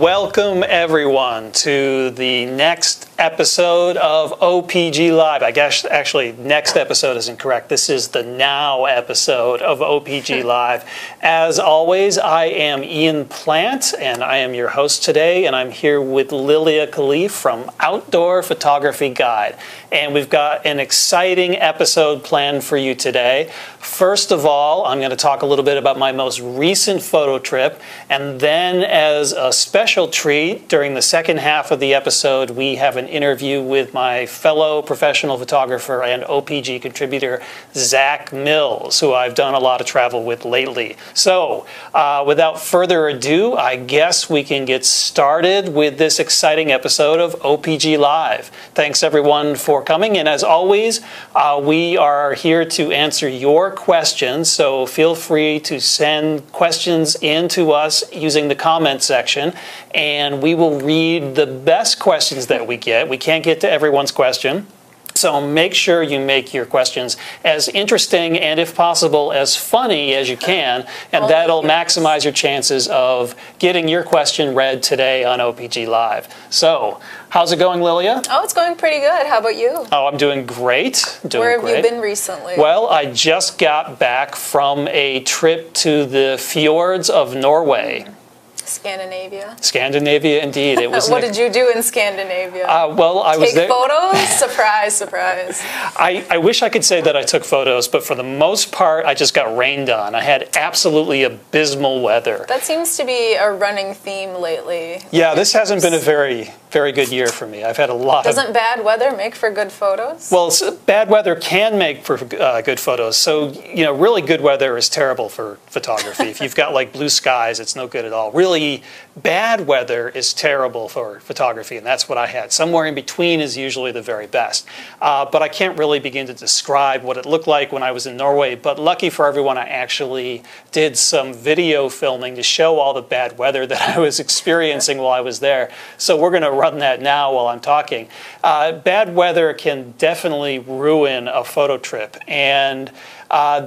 Welcome everyone to the next episode of OPG Live. I guess actually next episode isn't correct. This is the now episode of OPG Live. As always, I am Ian Plant and I am your host today, and I'm here with Lilia Khalif from Outdoor Photography Guide. And we've got an exciting episode planned for you today. First of all, I'm going to talk a little bit about my most recent photo trip, and then as a special treat, during the second half of the episode, we have an interview with my fellow professional photographer and OPG contributor, Zac Mills, who I've done a lot of travel with lately. So, without further ado, I guess we can get started with this exciting episode of OPG Live. Thanks everyone for coming, and as always, we are here to answer your questions, so feel free to send questions in to us using the comment section, and we will read the best questions that we get. We can't get to everyone's question, so make sure you make your questions as interesting and, if possible, as funny as you can, and that'll maximize your chances of getting your question read today on OPG Live. So, how's it going, Lilia? Oh, it's going pretty good. How about you? Oh, I'm doing great. Where have you been recently? Well, I just got back from a trip to the fjords of Norway. Scandinavia. Scandinavia, indeed. It was. What did you do in Scandinavia? Well, I was there. Take photos? Surprise, surprise. I wish I could say that I took photos, but for the most part, I just got rained on. I had absolutely abysmal weather. That seems to be a running theme lately. Yeah, this hasn't been a very good year for me. I've had a lot of... Doesn't bad weather make for good photos? Well, bad weather can make for good photos. So, you know, really good weather is terrible for photography. If you've got like blue skies, it's no good at all. Really bad weather is terrible for photography, and that's what I had. Somewhere in between is usually the very best. But I can't really begin to describe what it looked like when I was in Norway. But lucky for everyone, I actually did some video filming to show all the bad weather that I was experiencing while I was there. So we're going to run that now while I'm talking. Bad weather can definitely ruin a photo trip, and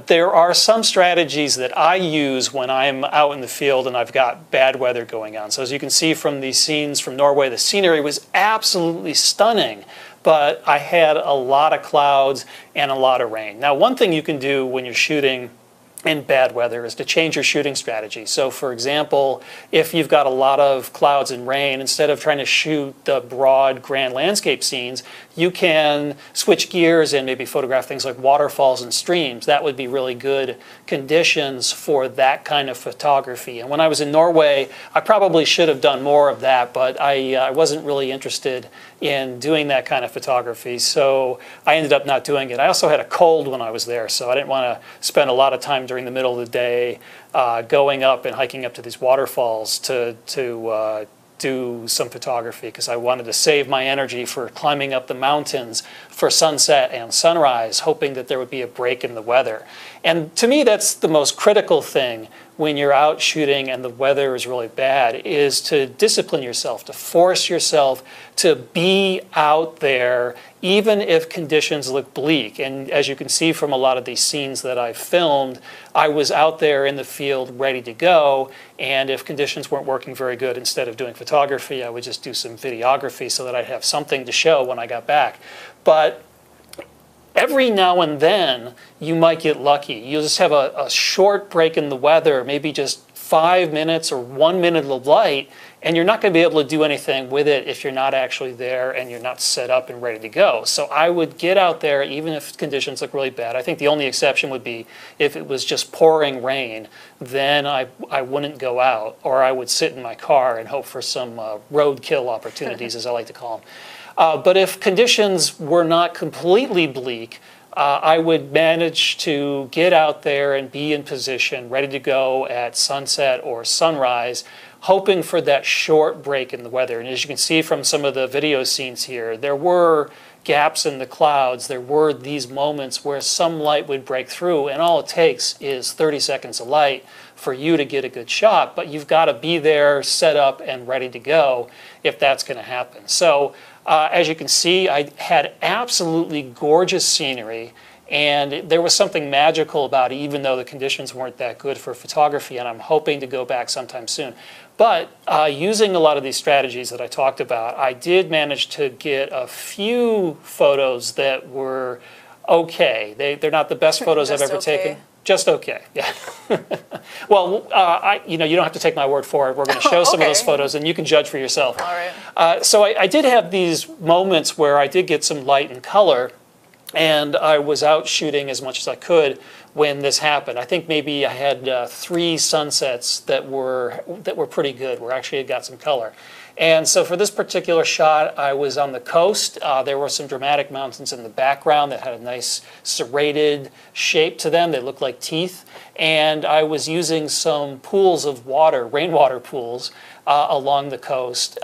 there are some strategies that I use when I'm out in the field and I've got bad weather going on. So as you can see from these scenes from Norway, the scenery was absolutely stunning, but I had a lot of clouds and a lot of rain. Now, one thing you can do when you're shooting in bad weather is to change your shooting strategy. So for example, if you've got a lot of clouds and rain, instead of trying to shoot the broad grand landscape scenes, you can switch gears and maybe photograph things like waterfalls and streams. That would be really good conditions for that kind of photography. And when I was in Norway, I probably should have done more of that, but I wasn't really interested in doing that kind of photography, so I ended up not doing it. I also had a cold when I was there, so I didn't want to spend a lot of time during the middle of the day going up and hiking up to these waterfalls to do some photography, because I wanted to save my energy for climbing up the mountains for sunset and sunrise, hoping that there would be a break in the weather. And to me, that's the most critical thing when you're out shooting and the weather is really bad, is to discipline yourself, to force yourself to be out there even if conditions look bleak. And as you can see from a lot of these scenes that I've filmed, I was out there in the field ready to go, and if conditions weren't working very good, instead of doing photography, I would just do some videography so that I'd have something to show when I got back. But every now and then, you might get lucky. You'll just have a short break in the weather, maybe just 5 minutes or 1 minute of light, and you're not going to be able to do anything with it if you're not actually there and you're not set up and ready to go. So I would get out there even if conditions look really bad. I think the only exception would be if it was just pouring rain, then I wouldn't go out, or I would sit in my car and hope for some roadkill opportunities, as I like to call them. But if conditions were not completely bleak, I would manage to get out there and be in position, ready to go at sunset or sunrise, hoping for that short break in the weather. And as you can see from some of the video scenes here, there were gaps in the clouds. There were these moments where some light would break through, and all it takes is 30 seconds of light for you to get a good shot, but you've got to be there, set up, and ready to go if that's going to happen. So as you can see, I had absolutely gorgeous scenery, And there was something magical about it, even though the conditions weren't that good for photography, and I'm hoping to go back sometime soon. But using a lot of these strategies that I talked about, I did manage to get a few photos that were okay. They're not the best photos I've ever taken. Just okay, yeah. Well, you don't have to take my word for it. We're going to show some of those photos, and you can judge for yourself. All right. So I did have these moments where I did get some light and color, and I was out shooting as much as I could when this happened. I think maybe I had 3 sunsets that were pretty good, where actually it got some color. And so for this particular shot, I was on the coast. There were some dramatic mountains in the background that had a nice serrated shape to them. They looked like teeth. And I was using some pools of water, rainwater pools, along the coast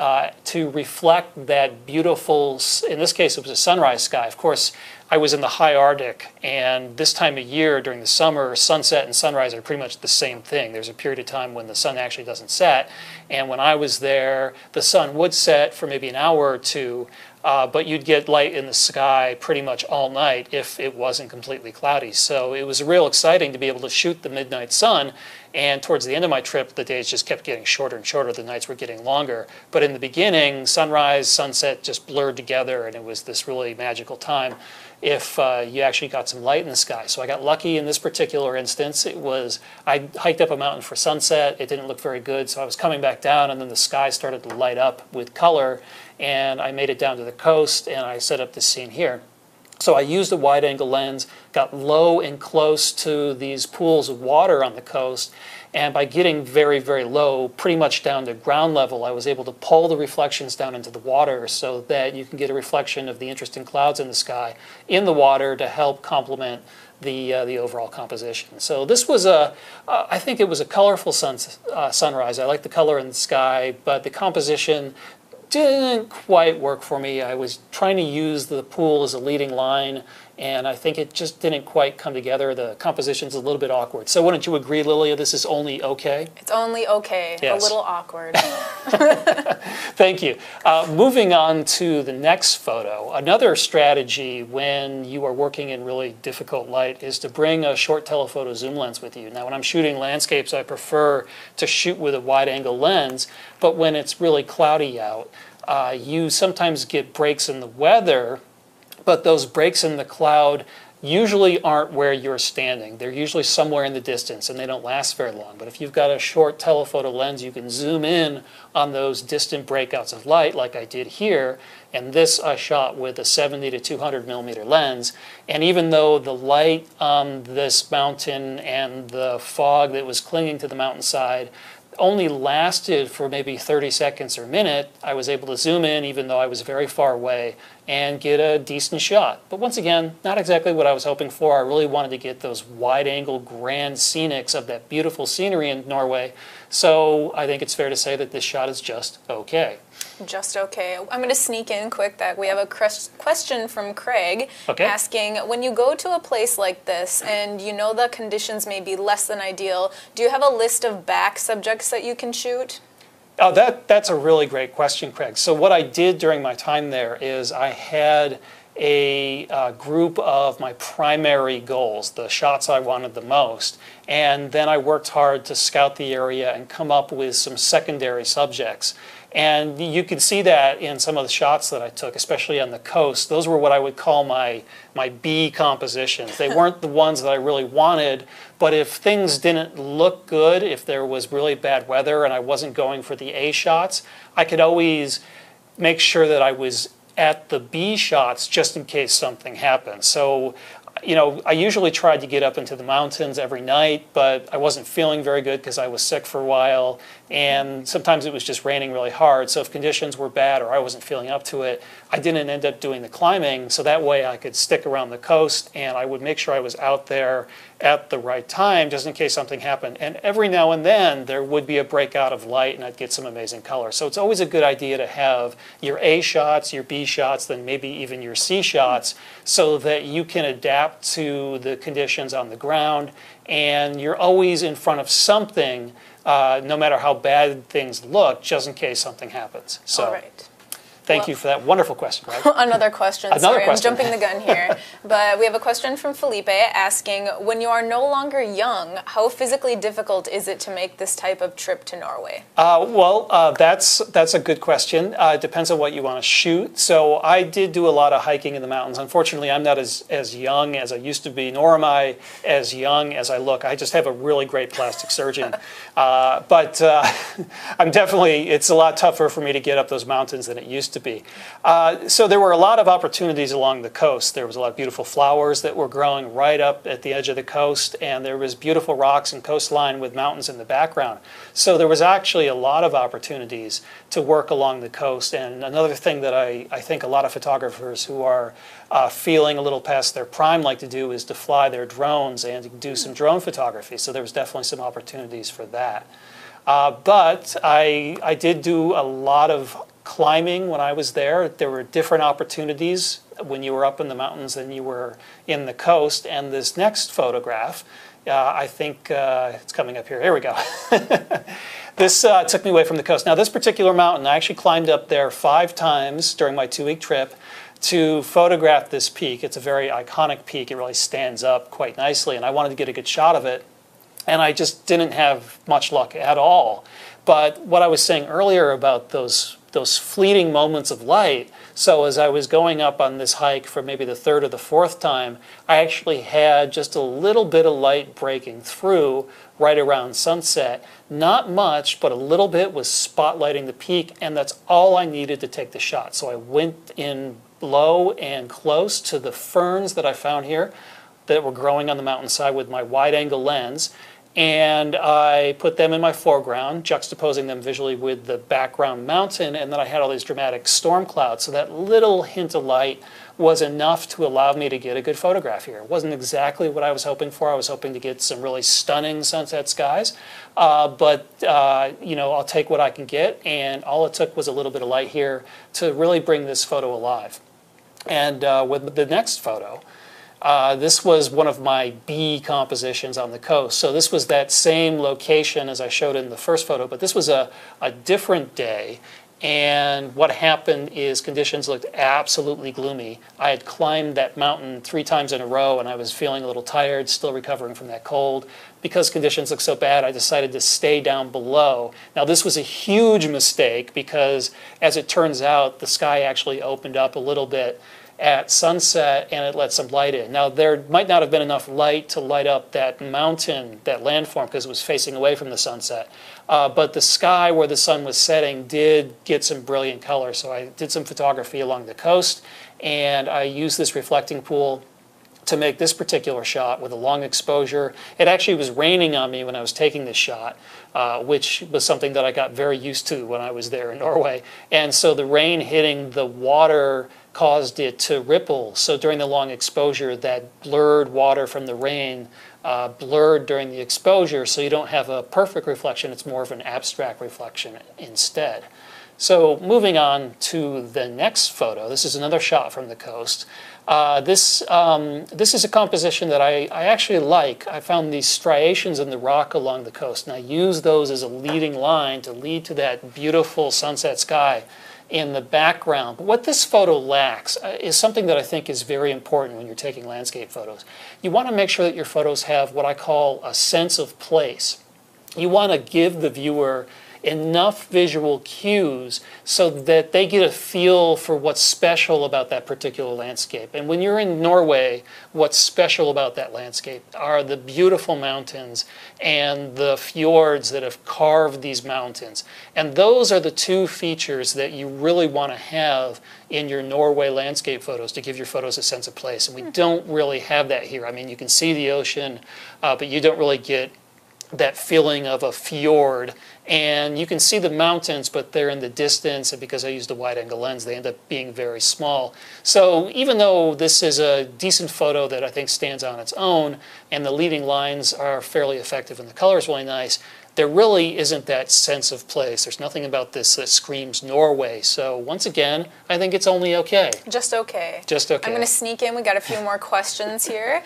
to reflect that beautiful, in this case it was a sunrise sky. Of course, I was in the high Arctic, and this time of year during the summer, sunset and sunrise are pretty much the same thing. There's a period of time when the sun actually doesn't set, and when I was there, the sun would set for maybe an hour or two, but you'd get light in the sky pretty much all night if it wasn't completely cloudy. So it was real exciting to be able to shoot the midnight sun, and towards the end of my trip, the days just kept getting shorter and shorter, the nights were getting longer. But in the beginning, sunrise, sunset just blurred together, and it was this really magical time if you actually got some light in the sky. So I got lucky in this particular instance. I hiked up a mountain for sunset. It didn't look very good, so I was coming back down, and then the sky started to light up with color, and I made it down to the coast, and I set up this scene here. So I used a wide-angle lens, got low and close to these pools of water on the coast, and by getting very, very low, pretty much down to ground level, I was able to pull the reflections down into the water so that you can get a reflection of the interesting clouds in the sky in the water to help complement the overall composition. So this was I think it was a colorful sunrise. I like the color in the sky, but the composition didn't quite work for me. I was trying to use the pool as a leading line, and I think it just didn't quite come together. The composition's a little bit awkward. So wouldn't you agree, Lilia, this is only okay? It's only okay. Yes. A little awkward. Thank you. Moving on to the next photo. Another strategy when you are working in really difficult light is to bring a short telephoto zoom lens with you. Now, when I'm shooting landscapes, I prefer to shoot with a wide-angle lens, but when it's really cloudy out, you sometimes get breaks in the weather, but those breaks in the cloud usually aren't where you're standing. They're usually somewhere in the distance, and they don't last very long. But if you've got a short telephoto lens, you can zoom in on those distant breakouts of light like I did here. And this I shot with a 70 to 200 millimeter lens. And even though the light on this mountain and the fog that was clinging to the mountainside only lasted for maybe 30 seconds or a minute, I was able to zoom in even though I was very far away and get a decent shot. But once again, not exactly what I was hoping for. I really wanted to get those wide-angle grand scenics of that beautiful scenery in Norway. So I think it's fair to say that this shot is just okay. Just okay. I'm going to sneak in quick that we have a question from Craig asking, when you go to a place like this and you know the conditions may be less than ideal, do you have a list of back subjects that you can shoot? Oh, that's a really great question, Craig. So what I did during my time there is I had a group of my primary goals, the shots I wanted the most, and then I worked hard to scout the area and come up with some secondary subjects. And you can see that in some of the shots that I took, especially on the coast. Those were what I would call my B compositions. They weren't the ones that I really wanted, but if things didn't look good, if there was really bad weather and I wasn't going for the A shots, I could always make sure that I was at the B shots just in case something happened. So, you know, I usually tried to get up into the mountains every night, but I wasn't feeling very good because I was sick for a while, and sometimes it was just raining really hard. So if conditions were bad or I wasn't feeling up to it, I didn't end up doing the climbing, so that way I could stick around the coast and I would make sure I was out there at the right time just in case something happened. And every now and then there would be a breakout of light and I'd get some amazing color. So it's always a good idea to have your A shots, your B shots, then maybe even your C shots so that you can adapt to the conditions on the ground, and you're always in front of something no matter how bad things look, just in case something happens. So. All right. Thank you for that wonderful question, Greg. Another question. Sorry, I'm jumping the gun here. But we have a question from Felipe asking, when you are no longer young, how physically difficult is it to make this type of trip to Norway? That's a good question. It depends on what you want to shoot. So I did do a lot of hiking in the mountains. Unfortunately, I'm not as young as I used to be, nor am I as young as I look. I just have a really great plastic surgeon. But I'm definitely, it's a lot tougher for me to get up those mountains than it used to be. So there were a lot of opportunities along the coast. There was a lot of beautiful flowers that were growing right up at the edge of the coast, and there was beautiful rocks and coastline with mountains in the background. So there was actually a lot of opportunities to work along the coast. And another thing that I think a lot of photographers who are feeling a little past their prime like to do is to fly their drones and do some drone photography. So there was definitely some opportunities for that. But I did do a lot of climbing when I was there. There were different opportunities when you were up in the mountains than you were in the coast. And this next photograph, I think it's coming up here. Here we go. This took me away from the coast. Now, this particular mountain, I actually climbed up there 5 times during my 2-week trip to photograph this peak. It's a very iconic peak. It really stands up quite nicely, and I wanted to get a good shot of it. And I just didn't have much luck at all. But what I was saying earlier about those fleeting moments of light, so as I was going up on this hike for maybe the 3rd or the 4th time, I actually had just a little bit of light breaking through right around sunset. Not much, but a little bit was spotlighting the peak, and that's all I needed to take the shot. So I went in low and close to the ferns that I found here that were growing on the mountainside with my wide-angle lens, and I put them in my foreground, juxtaposing them visually with the background mountain, and then I had all these dramatic storm clouds. So that little hint of light was enough to allow me to get a good photograph here. It wasn't exactly what I was hoping for. I was hoping to get some really stunning sunset skies, but you know, I'll take what I can get, and all it took was a little bit of light here to really bring this photo alive. And with the next photo, this was one of my B compositions on the coast. So this was that same location as I showed in the first photo, but this was a different day. And what happened is conditions looked absolutely gloomy. I had climbed that mountain 3 times in a row, and I was feeling a little tired, still recovering from that cold. Because conditions looked so bad, I decided to stay down below. Now, this was a huge mistake because, as it turns out, the sky actually opened up a little bit at sunset, and it let some light in. Now, there might not have been enough light to light up that mountain, that landform, because it was facing away from the sunset. But the sky where the sun was setting did get some brilliant color. So I did some photography along the coast, and I used this reflecting pool to make this particular shot with a long exposure. It actually was raining on me when I was taking this shot, which was something that I got very used to when I was there in Norway. And so the rain hitting the water caused it to ripple. So during the long exposure, that blurred water from the rain blurred during the exposure, so you don't have a perfect reflection. It's more of an abstract reflection instead. So moving on to the next photo, this is another shot from the coast. This is a composition that I actually like. I found these striations in the rock along the coast, and I use those as a leading line to lead to that beautiful sunset sky in the background. But what this photo lacks is something that I think is very important when you're taking landscape photos. You want to make sure that your photos have what I call a sense of place. You want to give the viewer enough visual cues so that they get a feel for what's special about that particular landscape. And when you're in Norway, what's special about that landscape are the beautiful mountains and the fjords that have carved these mountains. And those are the 2 features that you really want to have in your Norway landscape photos to give your photos a sense of place. And we don't really have that here. I mean, you can see the ocean, but you don't really get that feeling of a fjord, and you can see the mountains, but they're in the distance, and because I used a wide-angle lens, they end up being very small. So even though this is a decent photo that I think stands on its own, and the leading lines are fairly effective and the color is really nice, there really isn't that sense of place. There's nothing about this that screams Norway. So once again, I think it's only okay. Just okay. Just okay. I'm going to sneak in. We got a few more questions here.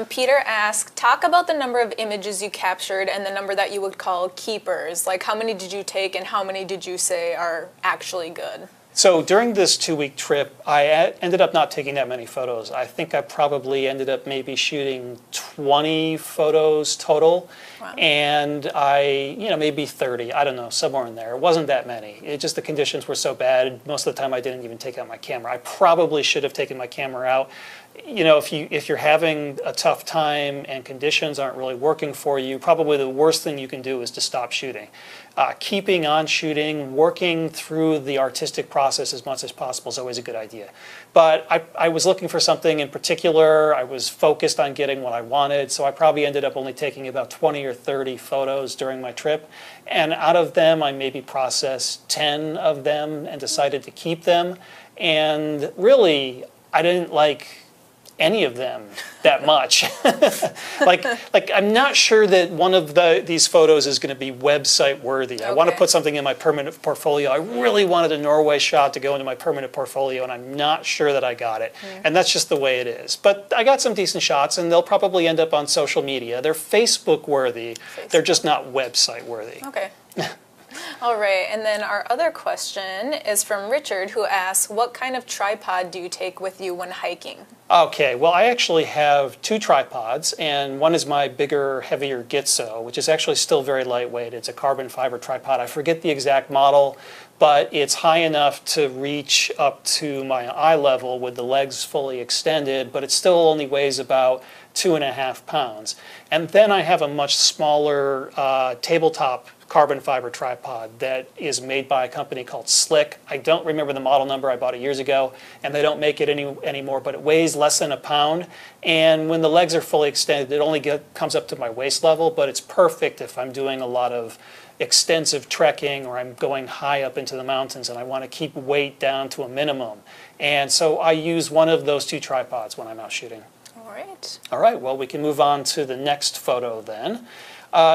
Peter asked, talk about the number of images you captured and the number that you would call keepers. Like, how many did you take and how many did you say are actually good? So during this 2-week trip, I ended up not taking that many photos. I think I probably ended up maybe shooting 20 photos total. Wow. And maybe 30, I don't know, somewhere in there. It wasn't that many. It just, the conditions were so bad. Most of the time I didn't even take out my camera. I probably should have taken my camera out. If you're having a tough time and conditions aren't really working for you, probably the worst thing you can do is to stop shooting. Keeping on shooting, working through the artistic process as much as possible is always a good idea. But I was looking for something in particular. I was focused on getting what I wanted, so I probably ended up only taking about 20 or 30 photos during my trip. And out of them, I maybe processed 10 of them and decided to keep them. And really, I didn't like any of them that much. like I'm not sure that one of these photos is going to be website worthy. Okay. I want to put something in my permanent portfolio. I really wanted a Norway shot to go into my permanent portfolio, and I'm not sure that I got it. And that's just the way it is. But I got some decent shots, and they'll probably end up on social media. They're Facebook worthy. They're just not website worthy. Okay. All right, and then our other question is from Richard, who asks, what kind of tripod do you take with you when hiking? Okay, well, I actually have 2 tripods, and one is my bigger, heavier Gitzo, which is actually still very lightweight. It's a carbon fiber tripod. I forget the exact model, but it's high enough to reach up to my eye level with the legs fully extended, but it still only weighs about 2.5 pounds. And then I have a much smaller tabletop carbon fiber tripod that is made by a company called Slick. I don't remember the model number. I bought it years ago, and they don't make it anymore, but it weighs less than a pound. And when the legs are fully extended, it only comes up to my waist level, but it's perfect if I'm doing a lot of extensive trekking or I'm going high up into the mountains and I want to keep weight down to a minimum. And so I use one of those 2 tripods when I'm out shooting. All right, well, we can move on to the next photo then.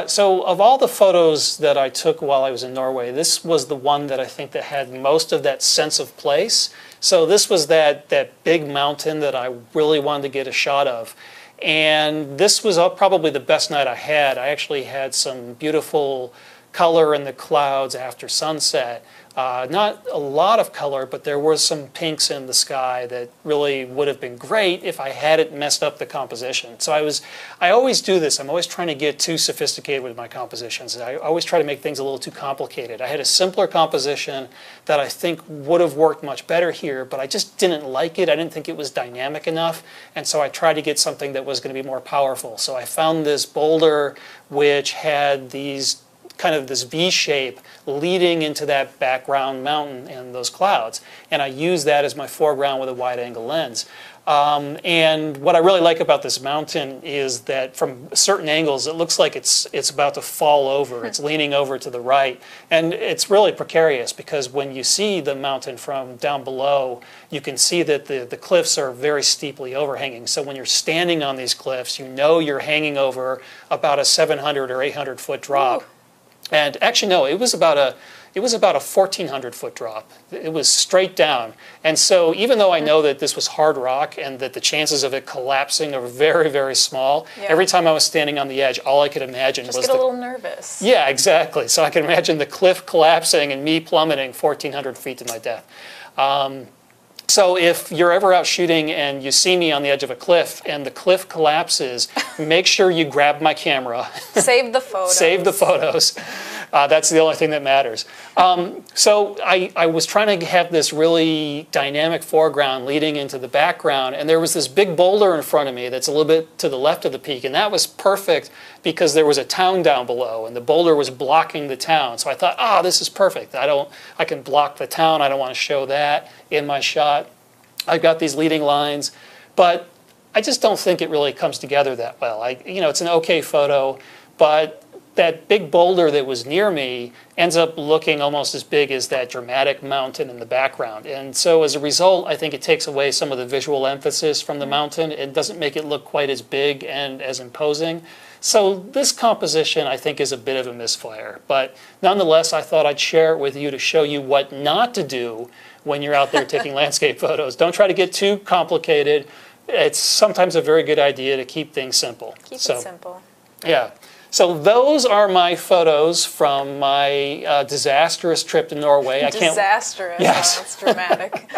So of all the photos that I took while I was in Norway, this was the one that I think that had most of that sense of place. So this was that big mountain that I really wanted to get a shot of. And this was probably the best night I had. I actually had some beautiful color in the clouds after sunset. Not a lot of color, but there were some pinks in the sky that really would have been great if I hadn't messed up the composition. So I always do this. I'm always trying to get too sophisticated with my compositions. I always try to make things a little too complicated. I had a simpler composition that I think would have worked much better here, but I just didn't like it. I didn't think it was dynamic enough, and so I tried to get something that was going to be more powerful. So I found this boulder which had this V shape leading into that background mountain and those clouds. And I used that as my foreground with a wide angle lens. And what I really like about this mountain is that from certain angles, it looks like it's about to fall over. It's leaning over to the right. And it's really precarious because when you see the mountain from down below, you can see that the cliffs are very steeply overhanging. So when you're standing on these cliffs, you know you're hanging over about a 700 or 800 foot drop. Ooh. And actually, no, it was about a 1,400 foot drop. It was straight down. And so even though I know that this was hard rock and that the chances of it collapsing are very, very small, every time I was standing on the edge, all I could imagine was get a little nervous. Yeah, exactly. So I could imagine the cliff collapsing and me plummeting 1,400 feet to my death. So if you're ever out shooting and you see me on the edge of a cliff and the cliff collapses, make sure you grab my camera. Save the photos. Save the photos. That's the only thing that matters. So I was trying to have this really dynamic foreground leading into the background, and there was this big boulder in front of me that's a little bit to the left of the peak, and that was perfect because there was a town down below, and the boulder was blocking the town. So I thought, this is perfect. I can block the town. I don't want to show that in my shot. I've got these leading lines, but I just don't think it really comes together that well. It's an okay photo, but that big boulder that was near me ends up looking almost as big as that dramatic mountain in the background. And so as a result, I think it takes away some of the visual emphasis from the mountain. It doesn't make it look quite as big and as imposing. So this composition, I think, is a bit of a misfire. But nonetheless, I thought I'd share it with you to show you what not to do when you're out there taking landscape photos. Don't try to get too complicated. It's sometimes a very good idea to keep things simple. Keep it simple. Yeah. So those are my photos from my disastrous trip to Norway. Disastrous. Yes. Oh, that's dramatic.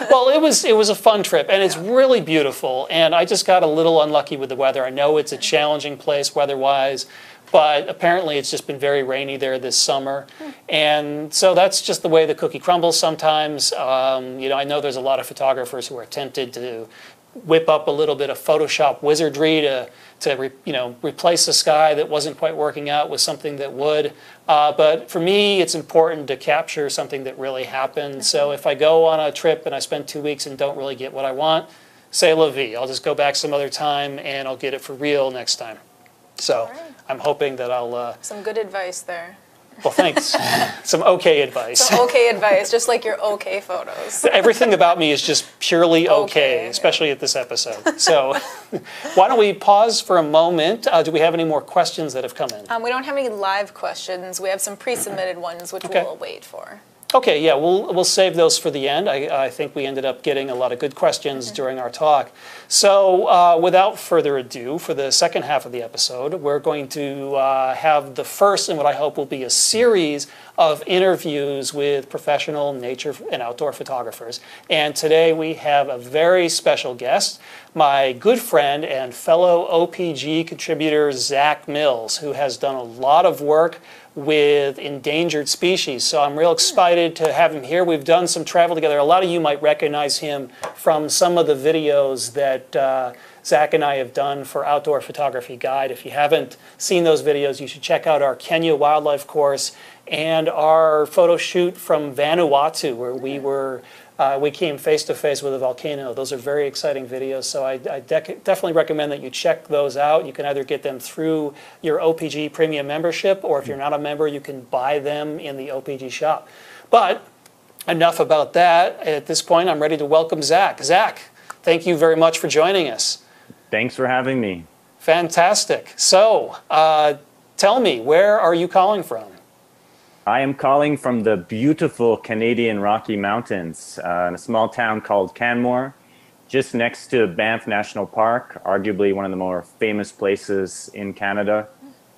Well, it was a fun trip, and it's really beautiful. And I just got a little unlucky with the weather. I know it's a challenging place weather-wise, but apparently it's just been very rainy there this summer. And so that's just the way the cookie crumbles sometimes. I know there's a lot of photographers who are tempted to whip up a little bit of Photoshop wizardry to replace the sky that wasn't quite working out with something that would. But for me, it's important to capture something that really happened. So if I go on a trip and I spend 2 weeks and don't really get what I want, c'est la vie. I'll just go back some other time and I'll get it for real next time. So I'm hoping that I'll... Some good advice there. Well, thanks. Some okay advice. Some okay advice, just like your okay photos. Everything about me is just purely okay, especially at this episode. So why don't we pause for a moment? Do we have any more questions that have come in? We don't have any live questions. We have some pre-submitted ones, which we'll wait for. Okay, yeah, we'll save those for the end. I think we ended up getting a lot of good questions during our talk. So without further ado, for the second half of the episode, we're going to have the first in what I hope will be a series of interviews with professional nature and outdoor photographers. And today we have a very special guest, my good friend and fellow OPG contributor, Zac Mills, who has done a lot of work with endangered species. So I'm real excited to have him here. We've done some travel together. A lot of you might recognize him from some of the videos that Zac and I have done for Outdoor Photography Guide. If you haven't seen those videos, you should check out our Kenya wildlife course and our photo shoot from Vanuatu, where we came face to face with a volcano. Those are very exciting videos, so I definitely recommend that you check those out. You can either get them through your OPG premium membership, or if you're not a member, you can buy them in the OPG shop. But enough about that. At this point, I'm ready to welcome Zac. Zac, thank you very much for joining us. Thanks for having me. Fantastic. So, tell me, where are you calling from? I am calling from the beautiful Canadian Rocky Mountains in a small town called Canmore, just next to Banff National Park, arguably one of the more famous places in Canada.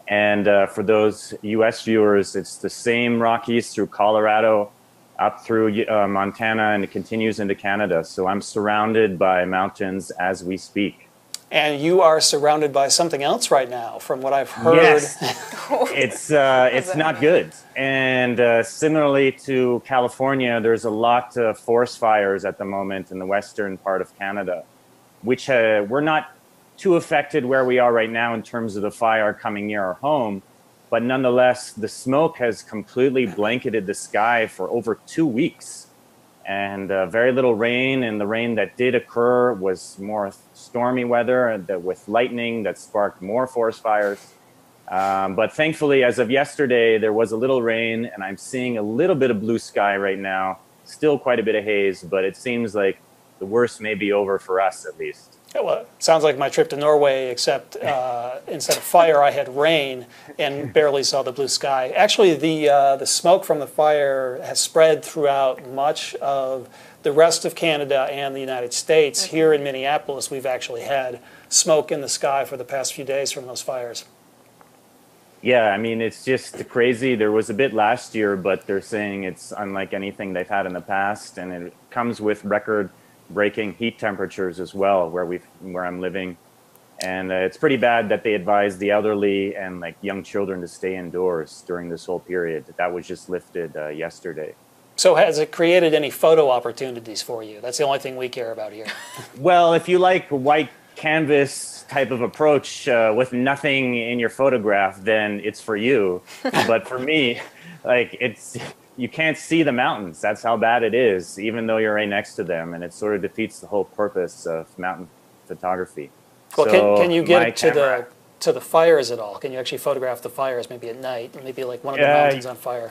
And for those US viewers, it's the same Rockies through Colorado, up through Montana, and it continues into Canada. So I'm surrounded by mountains as we speak. And you are surrounded by something else right now, from what I've heard. Yes, it's not good. And similarly to California, there's a lot of forest fires at the moment in the western part of Canada, which we're not too affected where we are right now in terms of the fire coming near our home. But nonetheless, the smoke has completely blanketed the sky for over 2 weeks. And very little rain, and the rain that did occur was more stormy weather with lightning that sparked more forest fires. But thankfully, as of yesterday, there was a little rain, and I'm seeing a little bit of blue sky right now. Still quite a bit of haze, but it seems like the worst may be over for us, at least. Well, it sounds like my trip to Norway, except instead of fire, I had rain and barely saw the blue sky. Actually, the smoke from the fire has spread throughout much of the rest of Canada and the United States. Here in Minneapolis, we've actually had smoke in the sky for the past few days from those fires. Yeah, I mean, it's just crazy. There was a bit last year, but they're saying it's unlike anything they've had in the past, and it comes with record-breaking heat temperatures as well, where I'm living. And it's pretty bad that they advise the elderly and like young children to stay indoors during this whole period. That was just lifted yesterday. So has it created any photo opportunities for you? That's the only thing we care about here. Well, if you like white canvas type of approach with nothing in your photograph, then it's for you. But for me, like you can't see the mountains. That's how bad it is, even though you're right next to them. And it sort of defeats the whole purpose of mountain photography. Well, so can you get to the fires at all? Can you actually photograph the fires maybe at night, maybe like one of the mountains on fire?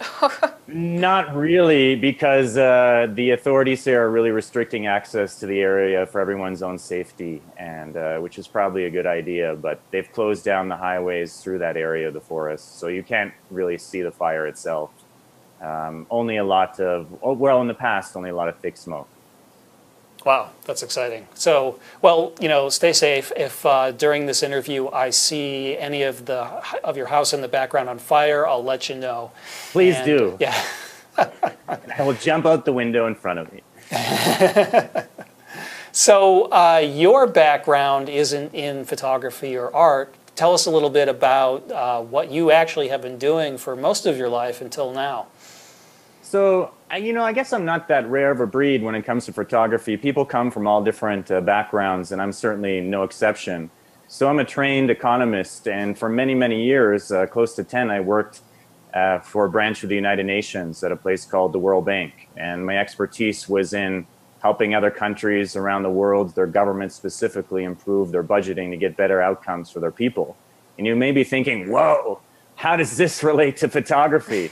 Not really, because the authorities here are really restricting access to the area for everyone's own safety, and which is probably a good idea, but they've closed down the highways through that area of the forest, so you can't really see the fire itself. Only a lot of, well, in the past, only a lot of thick smoke. Wow, that's exciting. So, well, you know, stay safe. If during this interview I see any of your house in the background on fire, I'll let you know. Please do. Yeah. I will jump out the window in front of me. So, your background isn't in photography or art. Tell us a little bit about what you actually have been doing for most of your life until now. So, you know, I guess I'm not that rare of a breed when it comes to photography. People come from all different backgrounds, and I'm certainly no exception. So I'm a trained economist, and for many, many years, close to 10, I worked for a branch of the United Nations at a place called the World Bank. And my expertise was in helping other countries around the world, their governments specifically, improve their budgeting to get better outcomes for their people. And you may be thinking, whoa, how does this relate to photography?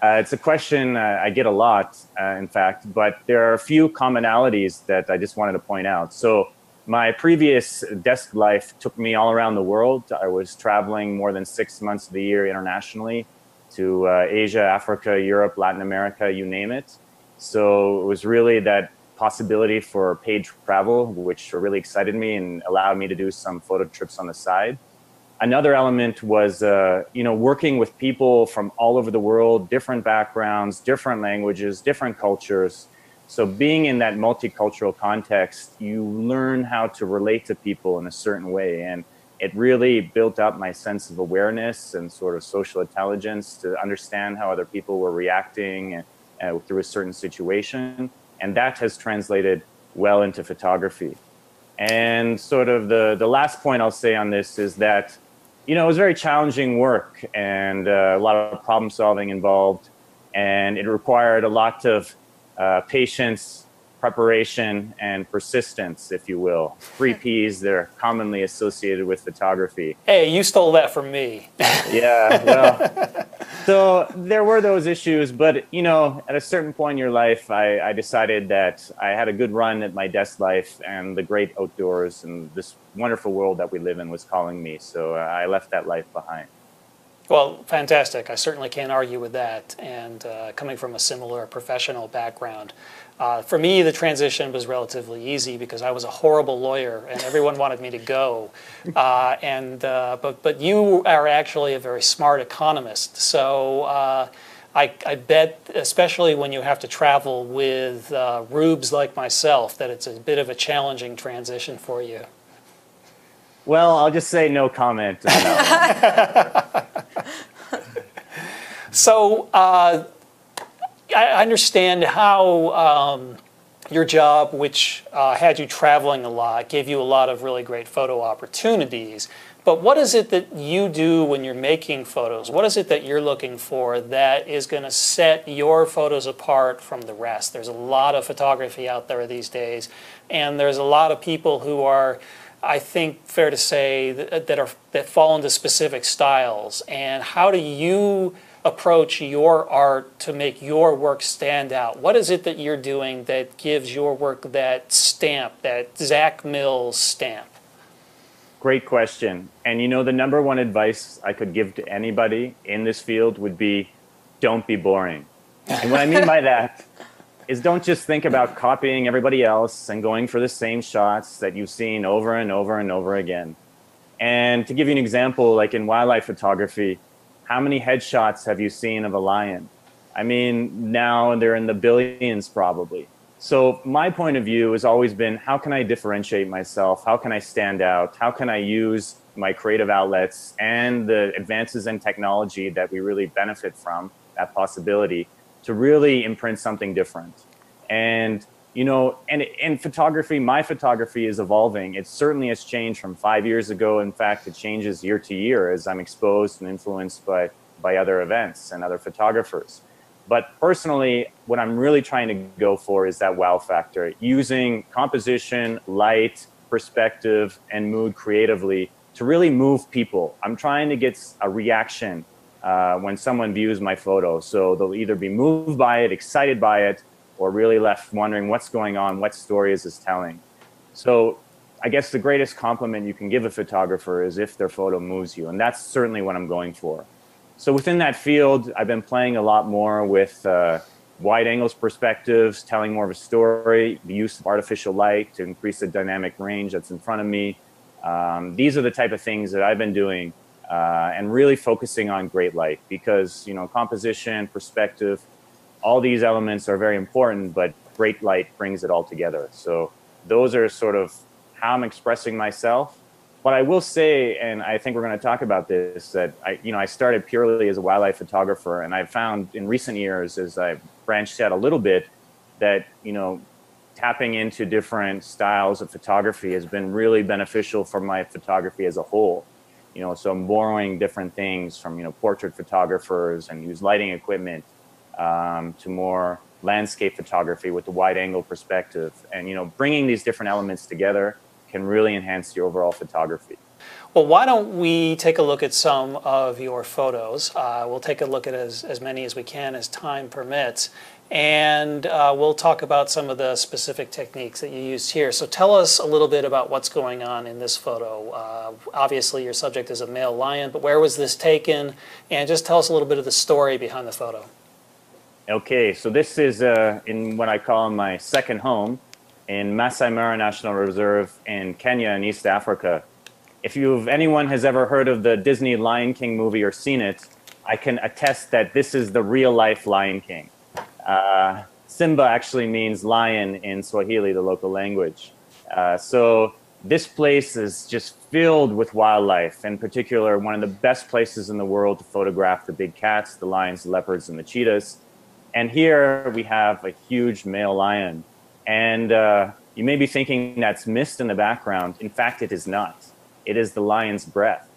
It's a question I get a lot, in fact, but there are a few commonalities that I just wanted to point out. So my previous desk life took me all around the world. I was traveling more than 6 months of the year internationally to Asia, Africa, Europe, Latin America, you name it. So it was really that possibility for paid travel, which really excited me and allowed me to do some photo trips on the side. Another element was, you know, working with people from all over the world, different backgrounds, different languages, different cultures. So being in that multicultural context, you learn how to relate to people in a certain way. And it really built up my sense of awareness and sort of social intelligence to understand how other people were reacting through a certain situation. And that has translated well into photography. And sort of the last point I'll say on this is that, you know, it was very challenging work and a lot of problem solving involved. And it required a lot of patience, preparation, and persistence, if you will. 3 Ps that are commonly associated with photography. Hey, you stole that from me. Yeah, well, so there were those issues, but, you know, at a certain point in your life, I decided that I had a good run at my desk life and the great outdoors and this wonderful world that we live in was calling me. So I left that life behind. Well, fantastic. I certainly can't argue with that. And coming from a similar professional background, for me, the transition was relatively easy because I was a horrible lawyer and everyone wanted me to go. But you are actually a very smart economist. So I bet, especially when you have to travel with rubes like myself, that it's a bit of a challenging transition for you. Well, I'll just say no comment on that one. So I understand how your job, which had you traveling a lot, gave you a lot of really great photo opportunities. But what is it that you do when you're making photos? What is it that you're looking for that is going to set your photos apart from the rest? There's a lot of photography out there these days, and there's a lot of people who are, I think, fair to say, that fall into specific styles. And how do you approach your art to make your work stand out? What is it that you're doing that gives your work that stamp, that Zac Mills stamp? Great question. And you know, the number one advice I could give to anybody in this field would be, don't be boring. And what I mean by that is don't just think about copying everybody else and going for the same shots that you've seen over and over and over again. And to give you an example, like in wildlife photography, how many headshots have you seen of a lion? I mean, now they're in the billions probably. So my point of view has always been, how can I differentiate myself? How can I stand out? How can I use my creative outlets and the advances in technology that we really benefit from, that possibility, to really imprint something different? And, you know, and in photography, my photography is evolving. It certainly has changed from 5 years ago. In fact, it changes year to year as I'm exposed and influenced by other events and other photographers. But personally, what I'm really trying to go for is that wow factor, using composition, light, perspective, and mood creatively to really move people. I'm trying to get a reaction when someone views my photo. So they'll either be moved by it, excited by it, or really left wondering what's going on, what story is this telling. So I guess the greatest compliment you can give a photographer is if their photo moves you, and that's certainly what I'm going for. So within that field, I've been playing a lot more with wide angles perspectives, telling more of a story, the use of artificial light to increase the dynamic range that's in front of me. These are the type of things that I've been doing and really focusing on great light, because, you know, composition, perspective, all these elements are very important, but great light brings it all together. So those are sort of how I'm expressing myself. But I will say, and I think we're going to talk about this, that I started purely as a wildlife photographer, and I've found in recent years, as I branched out a little bit, that, you know, tapping into different styles of photography has been really beneficial for my photography as a whole. You know, so I'm borrowing different things from, you know, portrait photographers and use lighting equipment to more landscape photography with the wide angle perspective, and, you know, bringing these different elements together can really enhance your overall photography. Well, why don't we take a look at some of your photos? We'll take a look at as many as we can as time permits, and we'll talk about some of the specific techniques that you used here. So tell us a little bit about what's going on in this photo. Obviously, your subject is a male lion, but where was this taken? And just tell us a little bit of the story behind the photo. Okay, so this is in what I call my second home in Masai Mara National Reserve in Kenya in East Africa. If anyone has ever heard of the Disney Lion King movie or seen it, I can attest that this is the real life Lion King. Simba actually means lion in Swahili, the local language. So this place is just filled with wildlife, in particular, one of the best places in the world to photograph the big cats, the lions, the leopards, and the cheetahs. And here we have a huge male lion. And you may be thinking that's mist in the background. In fact, it is not. It is the lion's breath.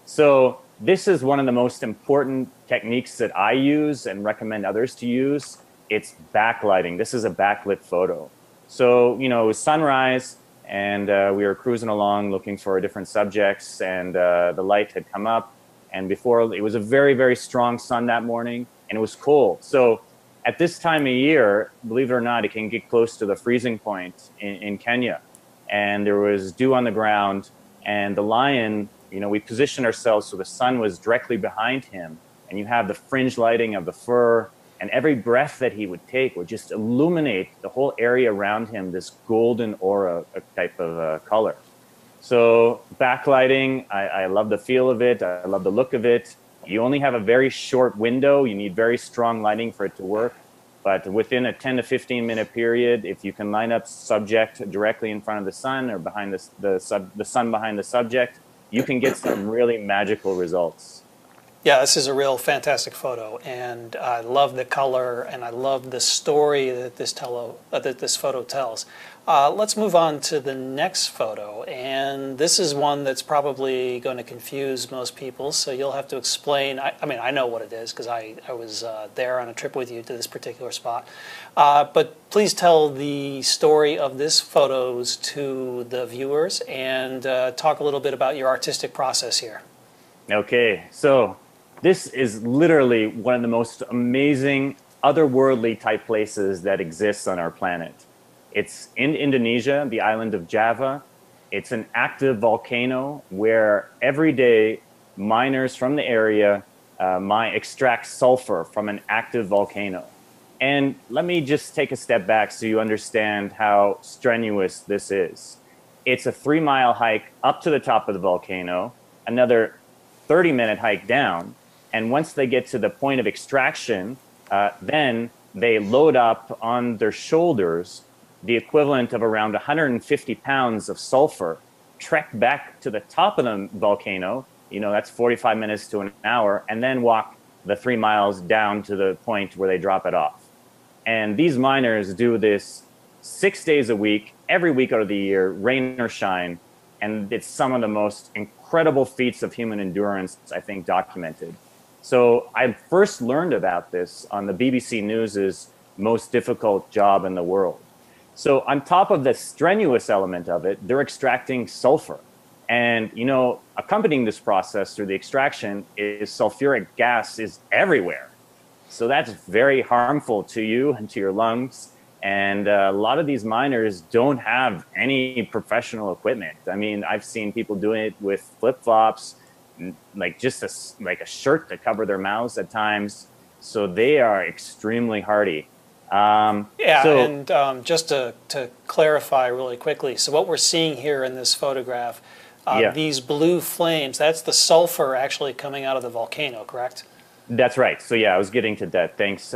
So this is one of the most important techniques that I use and recommend others to use. It's backlighting. This is a backlit photo. So, you know, it was sunrise, and we were cruising along looking for different subjects, and the light had come up. And before, it was a very, very strong sun that morning, and it was cold. So at this time of year, believe it or not, it can get close to the freezing point in Kenya. And there was dew on the ground, and the lion, you know, we positioned ourselves so the sun was directly behind him, and you have the fringe lighting of the fur, and every breath that he would take would just illuminate the whole area around him, this golden aura type of color. So backlighting, I love the feel of it. I love the look of it. You only have a very short window. You need very strong lighting for it to work. But within a 10 to 15 minute period, if you can line up subject directly in front of the sun or behind the sun behind the subject, you can get some really magical results. Yeah, this is a real fantastic photo, and I love the color, and I love the story that this photo tells. Let's move on to the next photo, and this is one that's probably going to confuse most people, so you'll have to explain. I mean, I know what it is because I was there on a trip with you to this particular spot, but please tell the story of this photos to the viewers, and talk a little bit about your artistic process here. Okay, so this is literally one of the most amazing, otherworldly type places that exists on our planet. It's in Indonesia, the island of Java. It's an active volcano where every day miners from the area extract sulfur from an active volcano. And let me just take a step back so you understand how strenuous this is. It's a 3-mile hike up to the top of the volcano, another 30-minute hike down, and once they get to the point of extraction, then they load up on their shoulders the equivalent of around 150 pounds of sulfur, trek back to the top of the volcano, you know, that's 45 minutes to an hour, and then walk the 3 miles down to the point where they drop it off. And these miners do this 6 days a week, every week out of the year, rain or shine, and it's some of the most incredible feats of human endurance, I think, documented. So I first learned about this on the BBC News's most difficult job in the world. So on top of the strenuous element of it, they're extracting sulfur. And, you know, accompanying this process through the extraction is sulfuric gas is everywhere. So that's very harmful to you and to your lungs. And a lot of these miners don't have any professional equipment. I mean, I've seen people doing it with flip-flops, like just a shirt to cover their mouths at times. So they are extremely hardy. Just to clarify really quickly, so what we're seeing here in this photograph, these blue flames, that's the sulfur actually coming out of the volcano, correct? That's right. So yeah, I was getting to that. Thanks.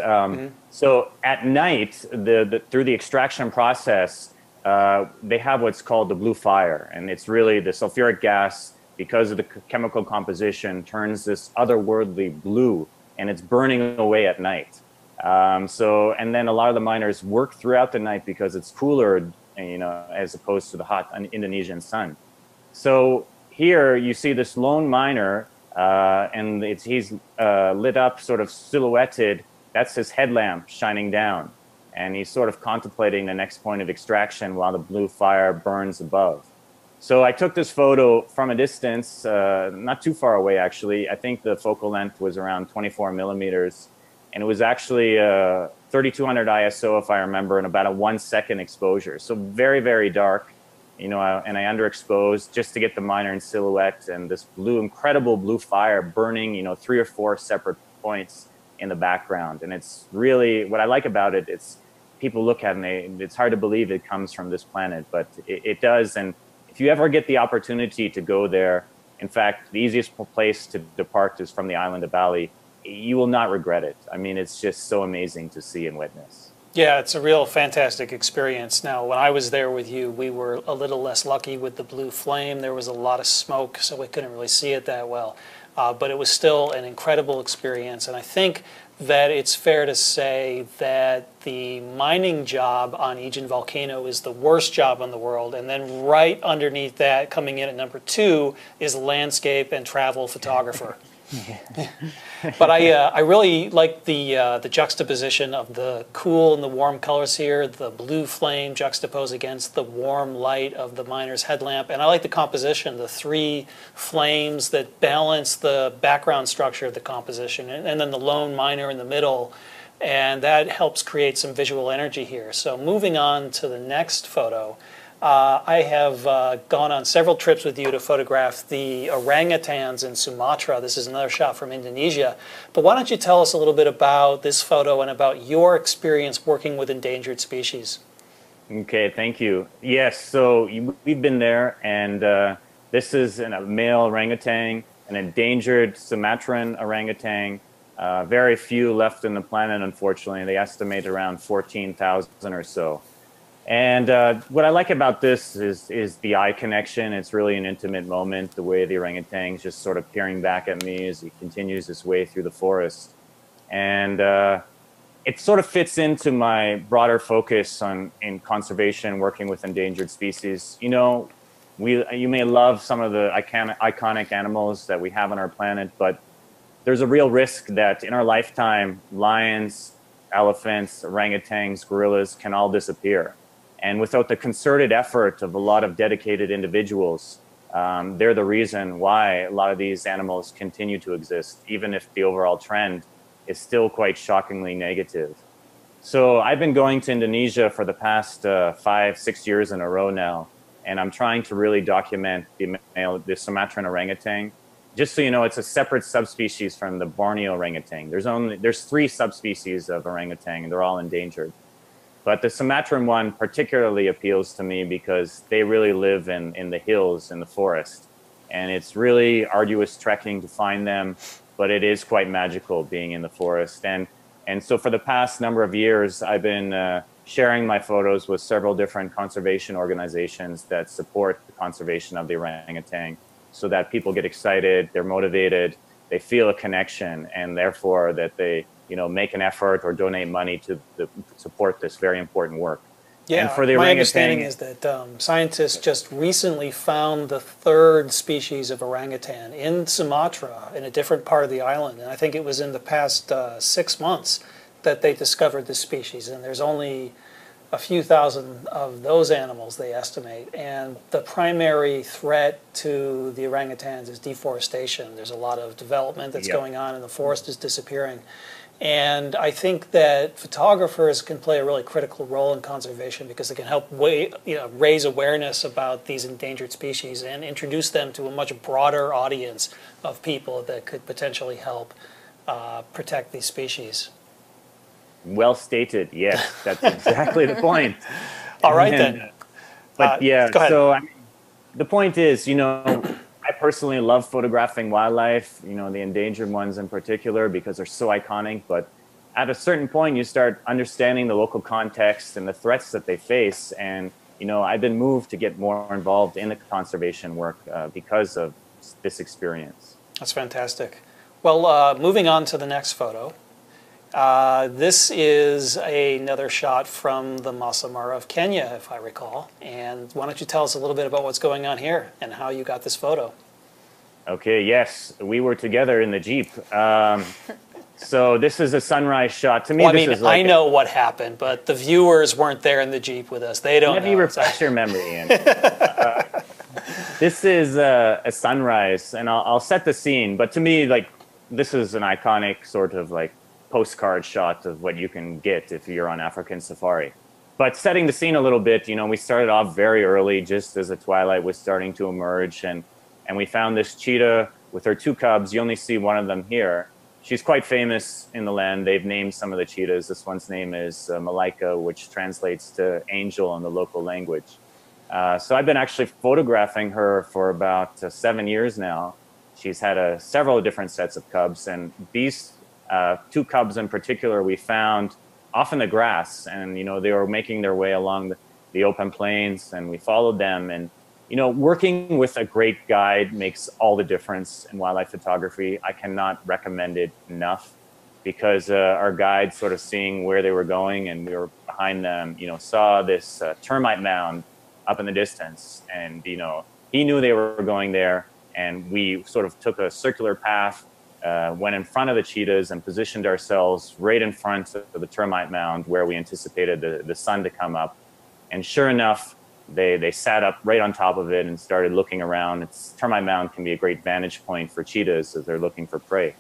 So at night, through the extraction process, they have what's called the blue fire, and it's really the sulfuric gas, because of the chemical composition, turns this otherworldly blue, and it's burning away at night. And then a lot of the miners work throughout the night because it's cooler, as opposed to the hot Indonesian sun. So here you see this lone miner, and he's lit up, sort of silhouetted. That's his headlamp shining down, and he's sort of contemplating the next point of extraction while the blue fire burns above. So I took this photo from a distance, not too far away actually. I think the focal length was around 24 millimeters, and it was actually 3200 ISO if I remember, and about a 1 second exposure. So very, very dark. And I underexposed just to get the miner in silhouette, and this incredible blue fire burning, 3 or 4 separate points in the background. And it's really, what I like about it, it's people look at it and it's hard to believe it comes from this planet, but it does. And if you ever get the opportunity to go there, in fact, the easiest place to depart is from the island of Bali. You will not regret it. I mean, it's just so amazing to see and witness. Yeah, it's a real fantastic experience. Now, when I was there with you, we were a little less lucky with the blue flame. There was a lot of smoke, so we couldn't really see it that well. But it was still an incredible experience. And I think that it's fair to say that the mining job on Aegean Volcano is the worst job in the world. And then right underneath that, coming in at number 2, is landscape and travel photographer. But I really like the juxtaposition of the cool and the warm colors here, the blue flame juxtaposed against the warm light of the miner's headlamp. And I like the composition, the 3 flames that balance the background structure of the composition, and then the lone miner in the middle. And that helps create some visual energy here. So moving on to the next photo. I have gone on several trips with you to photograph the orangutans in Sumatra. This is another shot from Indonesia. But why don't you tell us a little bit about this photo and about your experience working with endangered species? Okay, thank you. Yes, so we've been there, and this is a male orangutan, an endangered Sumatran orangutan. Very few left in the planet, unfortunately. They estimate around 14,000 or so. And what I like about this is the eye connection. It's really an intimate moment, the way the orangutan's just sort of peering back at me as he continues his way through the forest. And it sort of fits into my broader focus in conservation, working with endangered species. You may love some of the iconic animals that we have on our planet, but there's a real risk that in our lifetime, lions, elephants, orangutans, gorillas can all disappear. And without the concerted effort of a lot of dedicated individuals, they're the reason why a lot of these animals continue to exist, even if the overall trend is still quite shockingly negative. So I've been going to Indonesia for the past 5-6 years in a row now, and I'm trying to really document the Sumatran orangutan. Just so you know, it's a separate subspecies from the Borneo orangutan. There's 3 subspecies of orangutan, and they're all endangered. But the Sumatran one particularly appeals to me because they really live in the hills, in the forest. And it's really arduous trekking to find them, but it is quite magical being in the forest. And so for the past number of years, I've been sharing my photos with several different conservation organizations that support the conservation of the orangutan, so that people get excited, they're motivated, they feel a connection, and therefore that they make an effort or donate money to support this very important work. Yeah, and for the my understanding is that scientists just recently found the 3rd species of orangutan in Sumatra, in a different part of the island. And I think it was in the past 6 months that they discovered this species. And there's only a few thousand of those animals, they estimate. And the primary threat to the orangutans is deforestation. There's a lot of development that's going on, and the forest is disappearing. And I think that photographers can play a really critical role in conservation because they can help raise awareness about these endangered species and introduce them to a much broader audience of people that could potentially help protect these species. Well stated. Yes, that's exactly the point. All right, then. But yeah, go ahead. so I mean, the point is, you know, I personally love photographing wildlife, you know, the endangered ones in particular, because they're so iconic. But at a certain point, you start understanding the local context and the threats that they face. And, you know, I've been moved to get more involved in the conservation work because of this experience. That's fantastic. Well, moving on to the next photo. This is another shot from the Masai Mara of Kenya, if I recall. And why don't you tell us a little bit about what's going on here and how you got this photo? Okay, yes, we were together in the Jeep. So this is a sunrise shot. To me, well, I this mean, is like I know what happened, but the viewers weren't there in the Jeep with us. They don't know. Let me refresh your memory, Ian. This is a sunrise, and I'll set the scene. But to me, like, this is an iconic sort of like postcard shot of what you can get if you're on African safari. But setting the scene a little bit, you know, we started off very early, just as the twilight was starting to emerge, and we found this cheetah with her 2 cubs. You only see one of them here. She's quite famous in the land. They've named some of the cheetahs. This one's name is Malaika, which translates to angel in the local language. So I've been actually photographing her for about 7 years now. She's had several different sets of cubs, and these 2 cubs in particular we found off in the grass, and you know, they were making their way along the open plains, and we followed them. And you know, working with a great guide makes all the difference in wildlife photography. I cannot recommend it enough, because our guide, sort of seeing where they were going, and we were behind them, you know, saw this termite mound up in the distance, and you know, he knew they were going there, and we sort of took a circular path, went in front of the cheetahs and positioned ourselves right in front of the termite mound where we anticipated the sun to come up. And sure enough, they sat up right on top of it and started looking around. Termite mound can be a great vantage point for cheetahs as they're looking for prey.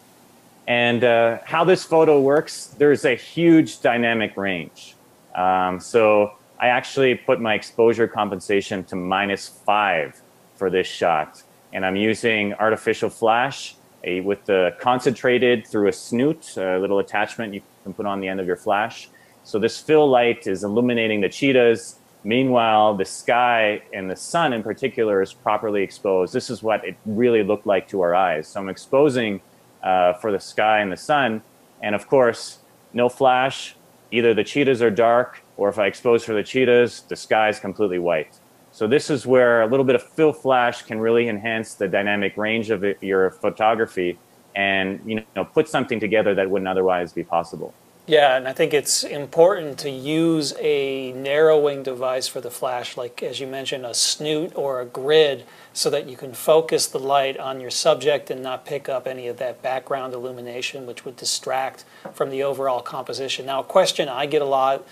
And how this photo works, there's a huge dynamic range. So I actually put my exposure compensation to -5 for this shot. And I'm using artificial flash with the concentrated through a snoot, a little attachment you can put on the end of your flash. So this fill light is illuminating the cheetahs. Meanwhile, the sky and the sun in particular is properly exposed. This is what it really looked like to our eyes. So I'm exposing for the sky and the sun. And of course, no flash. Either the cheetahs are dark, or if I expose for the cheetahs, the sky is completely white. So this is where a little bit of fill flash can really enhance the dynamic range of your photography, and you know, put something together that wouldn't otherwise be possible. Yeah, and I think it's important to use a narrowing device for the flash, like as you mentioned, a snoot or a grid, so that you can focus the light on your subject and not pick up any of that background illumination, which would distract from the overall composition. Now, a question I get a lot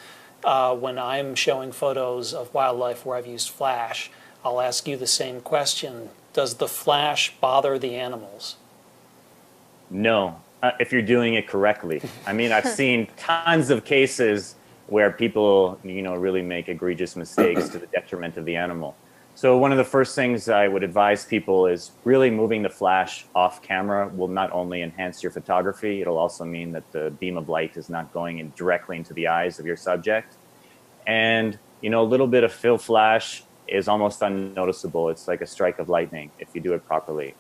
when I'm showing photos of wildlife where I've used flash, I'll ask you the same question. Does the flash bother the animals? No. If you're doing it correctly. I mean, I've seen tons of cases where people, you know, really make egregious mistakes to the detriment of the animal. So one of the first things I would advise people is really moving the flash off camera will not only enhance your photography, it'll also mean that the beam of light is not going in directly into the eyes of your subject. And, you know, a little bit of fill flash is almost unnoticeable. It's like a strike of lightning if you do it properly.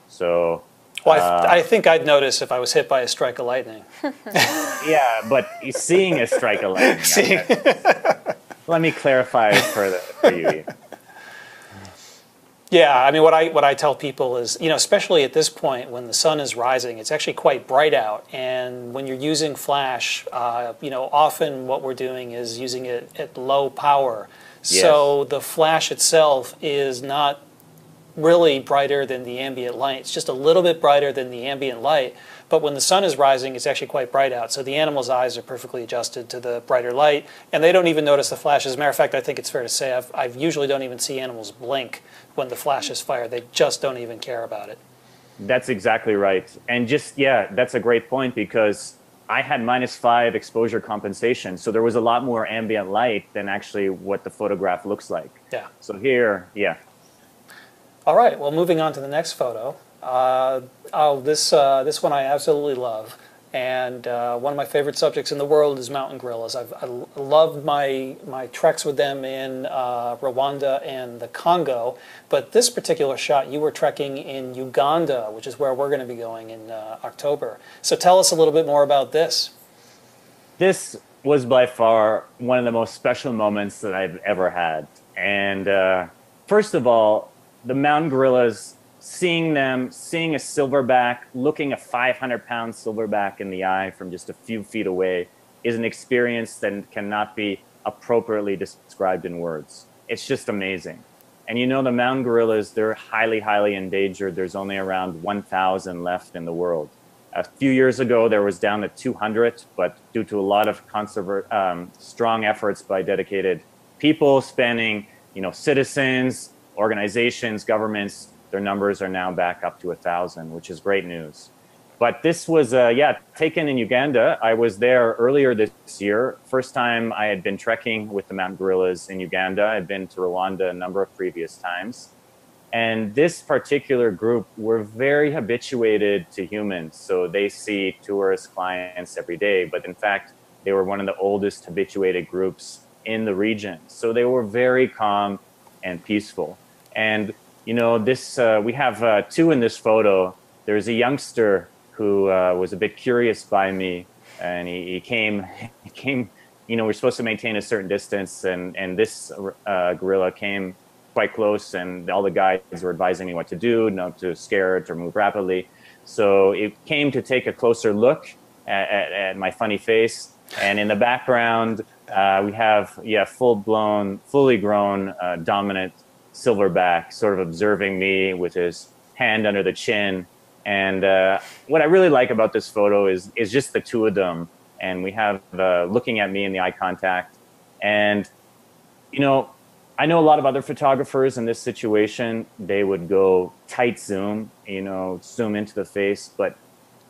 So well, I think I'd notice if I was hit by a strike of lightning. Yeah, but seeing a strike of lightning. Let me clarify further for you. Yeah, I mean, what I tell people is, you know, especially at this point when the sun is rising, it's actually quite bright out. And when you're using flash, you know, often what we're doing is using it at low power. Yes. So the flash itself is not really brighter than the ambient light. It's just a little bit brighter than the ambient light. But when the sun is rising, it's actually quite bright out. So the animal's eyes are perfectly adjusted to the brighter light, and they don't even notice the flash. As a matter of fact, I think it's fair to say I usually don't even see animals blink when the flash is fired. They just don't even care about it. That's exactly right. And just, yeah, that's a great point, because I had -5 exposure compensation. So there was a lot more ambient light than actually what the photograph looks like. Yeah. So here, yeah. All right, well, moving on to the next photo. This one I absolutely love. And one of my favorite subjects in the world is mountain gorillas. I loved my treks with them in Rwanda and the Congo. But this particular shot, you were trekking in Uganda, which is where we're going to be going in October. So tell us a little bit more about this. This was by far one of the most special moments that I've ever had. And first of all, the mountain gorillas, seeing them, seeing a silverback, looking a 500-pound silverback in the eye from just a few feet away is an experience that cannot be appropriately described in words. It's just amazing. And you know, the mountain gorillas, they're highly, highly endangered. There's only around 1,000 left in the world. A few years ago, there was down to 200, but due to a lot of strong efforts by dedicated people spanning, citizens, organizations, governments, their numbers are now back up to 1,000, which is great news. But this was, taken in Uganda. I was there earlier this year. First time I had been trekking with the mountain gorillas in Uganda. I'd been to Rwanda a number of previous times. And this particular group were very habituated to humans. So they see tourist clients every day. But in fact, they were one of the oldest habituated groups in the region. So they were very calm and peaceful. And we have two in this photo. There's a youngster who was a bit curious by me, and he came, we're supposed to maintain a certain distance, and this gorilla came quite close, and all the guides were advising me what to do, not to scare it or move rapidly. So it came to take a closer look at my funny face, and in the background, we have, full-blown, fully grown, dominant silverback sort of observing me with his hand under the chin. And what I really like about this photo is just the two of them. And we have looking at me in the eye contact. And, I know a lot of other photographers in this situation, they would go tight zoom, zoom into the face. But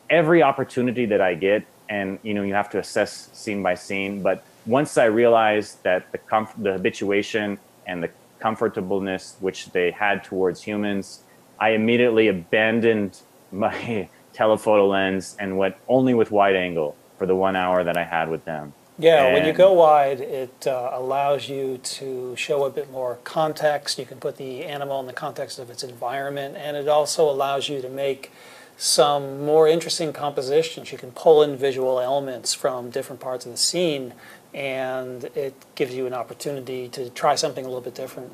every opportunity that I get, and, you have to assess scene by scene. But once I realized that the habituation and the comfortableness which they had towards humans, I immediately abandoned my telephoto lens and went only with wide angle for the 1 hour that I had with them. Yeah, when you go wide, it allows you to show a bit more context. You can put the animal in the context of its environment, and it also allows you to make some more interesting compositions. You can pull in visual elements from different parts of the scene, and it gives you an opportunity to try something a little bit different.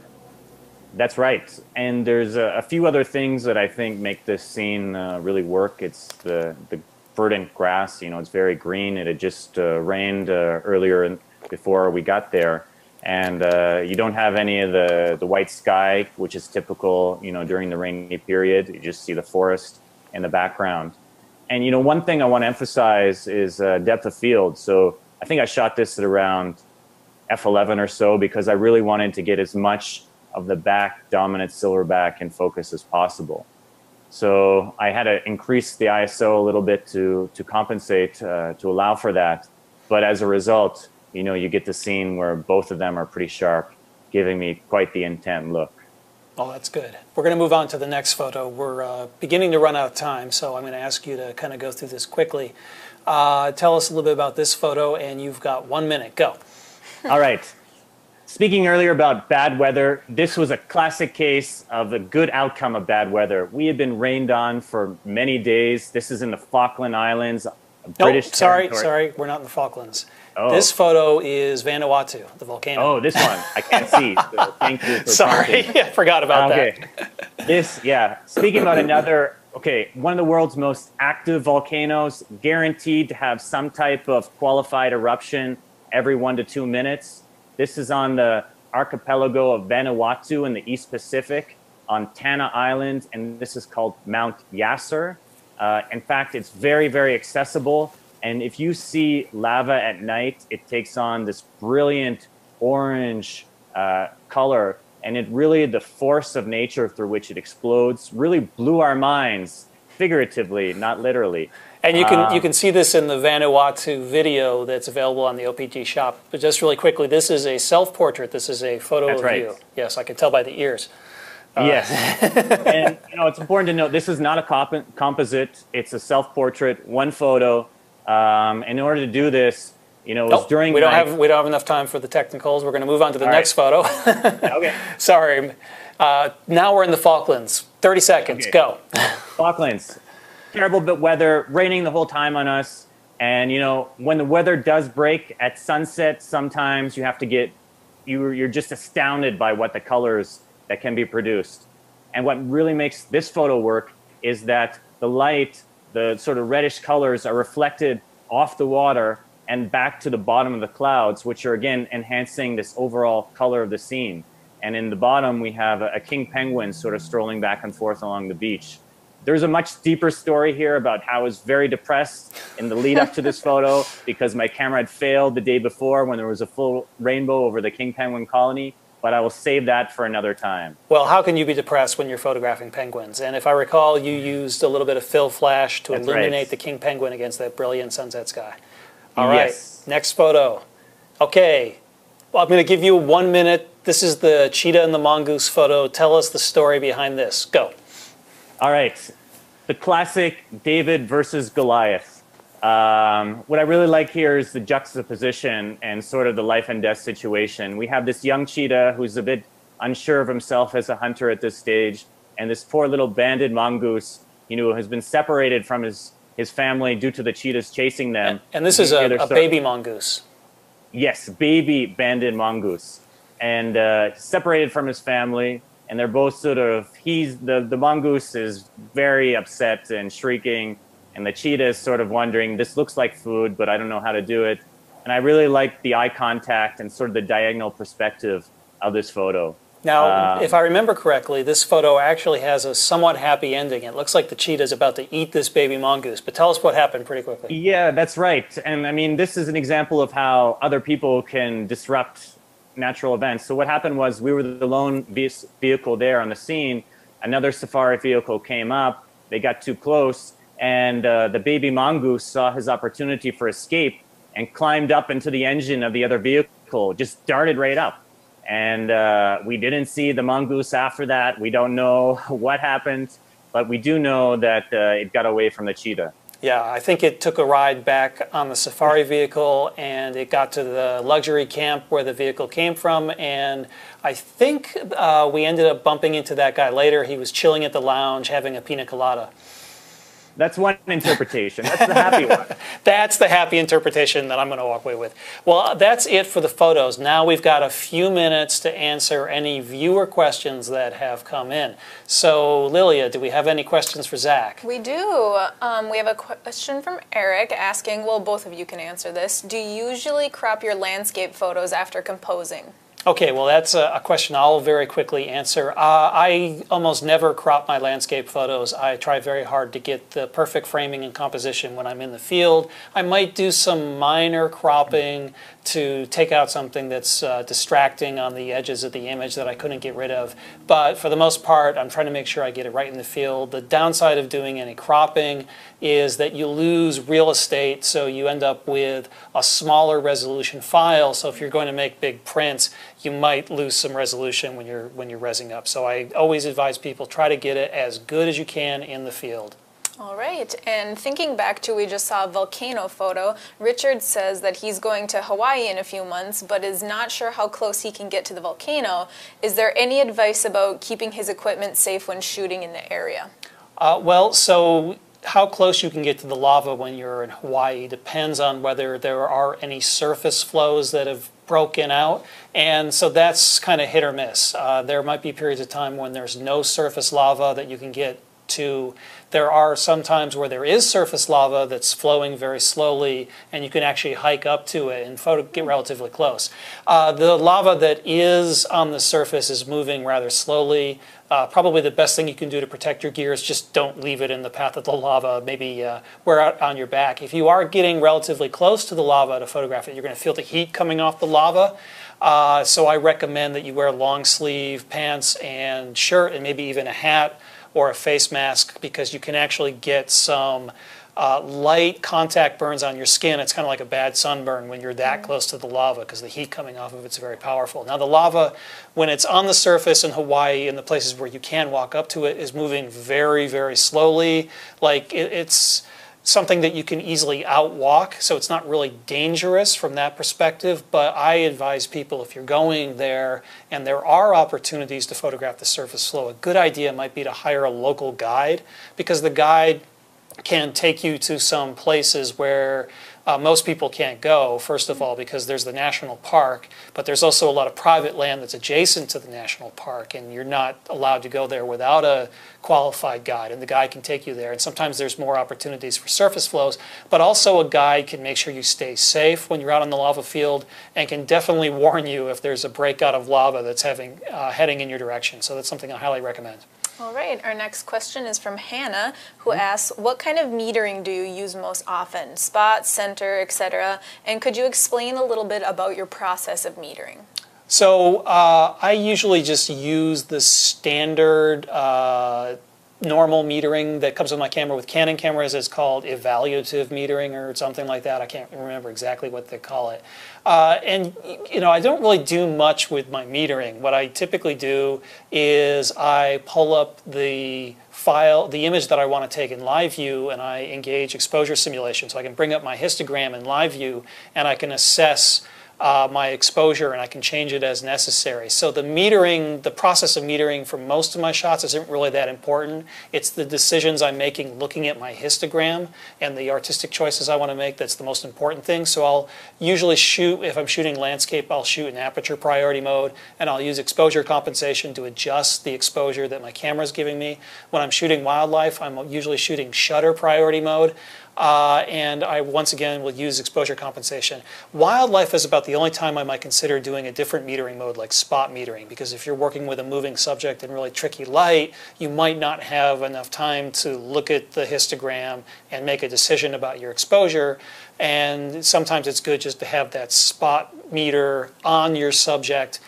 That's right. And there's a few other things that I think make this scene really work. It's the verdant grass. It's very green. It had just rained earlier before we got there. And you don't have any of the white sky, which is typical, during the rainy period. You just see the forest in the background. And, one thing I want to emphasize is depth of field. So I think I shot this at around f11 or so because I really wanted to get as much of the back dominant silverback in focus as possible. So I had to increase the ISO a little bit to compensate, to allow for that. But as a result, you get the scene where both of them are pretty sharp, giving me quite the intent look. Oh, that's good. We're going to move on to the next photo. We're beginning to run out of time, so I'm going to ask you to kind of go through this quickly. Tell us a little bit about this photo, and you've got 1 minute. Go. All right. Speaking earlier about bad weather, this was a classic case of the good outcome of bad weather. We had been rained on for many days. This is in the Falkland Islands, British territory. Sorry, we're not in the Falklands. Oh. This photo is Vanuatu, the volcano. Oh, this one. I can't see. So thank you for Sorry, I forgot about that. Speaking about another, one of the world's most active volcanoes, guaranteed to have some type of qualified eruption every 1 to 2 minutes. This is on the archipelago of Vanuatu in the East Pacific on Tanna Island, and this is called Mount Yasser. In fact, it's very, very accessible. And if you see lava at night, it takes on this brilliant orange color. And it really, the force of nature through which it explodes really blew our minds, figuratively, not literally. And you can see this in the Vanuatu video that's available on the OPG shop. But just really quickly, this is a self-portrait. This is a photo of you. Yes, I can tell by the ears. Yes. And it's important to note, this is not a composite. It's a self-portrait, one photo. In order to do this, you know, it was during we don't have enough time for the technicals. We're going to move on to the next photo. Okay. Sorry. Now we're in the Falklands. 30 seconds. Go. Falklands. Terrible bit weather, raining the whole time on us. And, you know, when the weather does break at sunset, sometimes you have to get, you're just astounded by what the colors that can be produced. And what really makes this photo work is that the light, the sort of reddish colors are reflected off the water and back to the bottom of the clouds, which are, again, enhancing this overall color of the scene. And in the bottom, we have a king penguin sort of strolling back and forth along the beach. There's a much deeper story here about how I was very depressed in the lead up to this photo because my camera had failed the day before when there was a full rainbow over the king penguin colony, but I will save that for another time. Well, how can you be depressed when you're photographing penguins? And if I recall, you used a little bit of fill flash to illuminate the king penguin against that brilliant sunset sky. All right, next photo. Okay, well, I'm going to give you 1 minute. This is the cheetah and the mongoose photo. Tell us the story behind this. Go. All right, the classic David versus Goliath. What I really like here is the juxtaposition and sort of the life and death situation. We have this young cheetah who's a bit unsure of himself as a hunter at this stage, and this poor little banded mongoose, you know, has been separated from his family due to the cheetahs chasing them. And this is a baby mongoose. Yes, baby banded mongoose. And separated from his family. And they're both sort of, the mongoose is very upset and shrieking, and the cheetah is sort of wondering, this looks like food, but I don't know how to do it. And I really like the eye contact and sort of the diagonal perspective of this photo. Now, if I remember correctly, this photo actually has a somewhat happy ending. It looks like the cheetah is about to eat this baby mongoose, but tell us what happened pretty quickly. Yeah, that's right. And I mean, this is an example of how other people can disrupt natural events. So what happened was we were the lone vehicle there on the scene. Another safari vehicle came up. They got too close, and the baby mongoose saw his opportunity for escape and climbed up into the engine of the other vehicle, just darted right up. And we didn't see the mongoose after that. We don't know what happened, but we do know that it got away from the cheetah. Yeah, I think it took a ride back on the safari vehicle, and it got to the luxury camp where the vehicle came from, and I think we ended up bumping into that guy later. He was chilling at the lounge having a pina colada. That's one interpretation. That's the happy one. That's the happy interpretation that I'm going to walk away with. Well, that's it for the photos. Now we've got a few minutes to answer any viewer questions that have come in. So, Lilia, do we have any questions for Zac? We do. We have a question from Eric asking, well, both of you can answer this. Do you usually crop your landscape photos after composing? Okay, well, that's a question I'll very quickly answer. I almost never crop my landscape photos. I try very hard to get the perfect framing and composition when I'm in the field. I might do some minor cropping to take out something that's distracting on the edges of the image that I couldn't get rid of. But for the most part, I'm trying to make sure I get it right in the field. The downside of doing any cropping is that you lose real estate, so you end up with a smaller resolution file. So if you're going to make big prints, you might lose some resolution when you're resing up. So I always advise people, try to get it as good as you can in the field. All right, and thinking back to, we just saw a volcano photo, Richard says that he's going to Hawaii in a few months, but is not sure how close he can get to the volcano. Is there any advice about keeping his equipment safe when shooting in the area? Well, so how close you can get to the lava when you're in Hawaii depends on whether there are any surface flows that have broken out, and so that's kind of hit or miss. There might be periods of time when there's no surface lava that you can get to. There are some times where there is surface lava that's flowing very slowly, and you can actually hike up to it and get relatively close. The lava that is on the surface is moving rather slowly. Probably the best thing you can do to protect your gear is just don't leave it in the path of the lava. Maybe wear out on your back. If you are getting relatively close to the lava to photograph it, you're going to feel the heat coming off the lava. So I recommend that you wear long sleeve pants and shirt and maybe even a hat or a face mask, because you can actually get some light contact burns on your skin. It's kind of like a bad sunburn when you're that close to the lava, because the heat coming off of it's very powerful. Now the lava, when it's on the surface in Hawaii and the places where you can walk up to it, is moving very, very slowly. Like it's something that you can easily outwalk, so it's not really dangerous from that perspective. But I advise people, if you're going there and there are opportunities to photograph the surface flow, a good idea might be to hire a local guide, because the guide can take you to some places where most people can't go, first of all, because there's the national park, but there's also a lot of private land that's adjacent to the national park, and you're not allowed to go there without a qualified guide, and the guide can take you there. And sometimes there's more opportunities for surface flows, but also a guide can make sure you stay safe when you're out on the lava field, and can definitely warn you if there's a breakout of lava that's heading in your direction. So that's something I highly recommend. All right, our next question is from Hannah, who asks, what kind of metering do you use most often? Spot, center, etc. And could you explain a little bit about your process of metering? So I usually just use the standard normal metering that comes with my camera. With Canon cameras, it's called evaluative metering or something like that. I can't remember exactly what they call it. And I don't really do much with my metering. What I typically do is I pull up the file, the image that I want to take in live view, and I engage exposure simulation. So I can bring up my histogram in live view, and I can assess my exposure, and I can change it as necessary. So the metering, the process of metering for most of my shots isn't really that important. It's the decisions I'm making looking at my histogram and the artistic choices I want to make that's the most important thing. So I'll usually shoot, if I'm shooting landscape, I'll shoot in aperture priority mode, and I'll use exposure compensation to adjust the exposure that my camera is giving me. When I'm shooting wildlife, I'm usually shooting shutter priority mode. And I, once again, will use exposure compensation. Wildlife is about the only time I might consider doing a different metering mode like spot metering, because if you're working with a moving subject in really tricky light, you might not have enough time to look at the histogram and make a decision about your exposure. And sometimes it's good just to have that spot meter on your subject,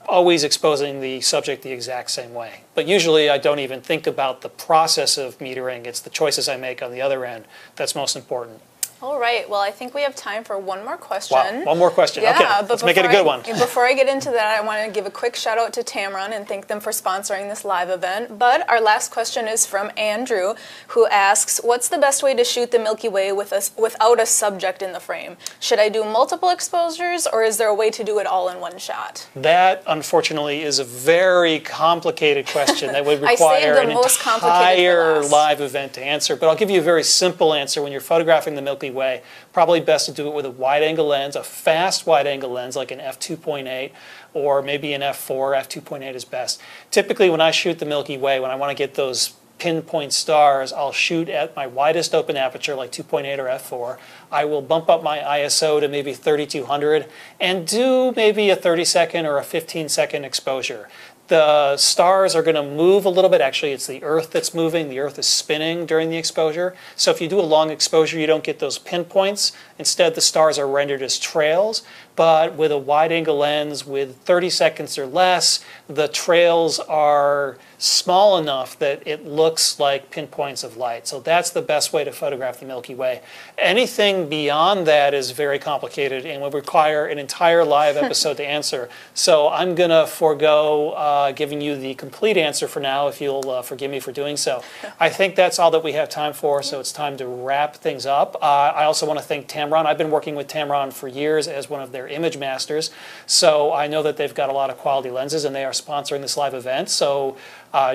always exposing the subject the exact same way. But usually I don't even think about the process of metering. It's the choices I make on the other end that's most important. All right, well, I think we have time for one more question. Wow, one more question. Yeah, okay, let's make it a good one. Before I get into that, I want to give a quick shout out to Tamron and thank them for sponsoring this live event. But our last question is from Andrew, who asks, what's the best way to shoot the Milky Way without a subject in the frame? Should I do multiple exposures, or is there a way to do it all in one shot? That, unfortunately, is a very complicated question that would require an entire live event to answer. But I'll give you a very simple answer. When you're photographing the Milky Way, probably best to do it with a wide-angle lens, a fast wide-angle lens like an f2.8 or maybe an f4. f2.8 is best. Typically, when I shoot the Milky Way, when I want to get those pinpoint stars, I'll shoot at my widest open aperture like 2.8 or f4. I will bump up my ISO to maybe 3200 and do maybe a 30-second or a 15-second exposure. The stars are going to move a little bit. Actually, it's the Earth that's moving. The Earth is spinning during the exposure. So if you do a long exposure, you don't get those pinpoints. Instead, the stars are rendered as trails. But with a wide-angle lens with 30 seconds or less, the trails are small enough that it looks like pinpoints of light. So that's the best way to photograph the Milky Way. Anything beyond that is very complicated and will require an entire live episode to answer. So I'm going to forego giving you the complete answer for now, if you'll forgive me for doing so. I think that's all that we have time for, so it's time to wrap things up. I also want to thank Tamron. I've been working with Tamron for years as one of their image masters, so I know that they've got a lot of quality lenses, and they are sponsoring this live event. So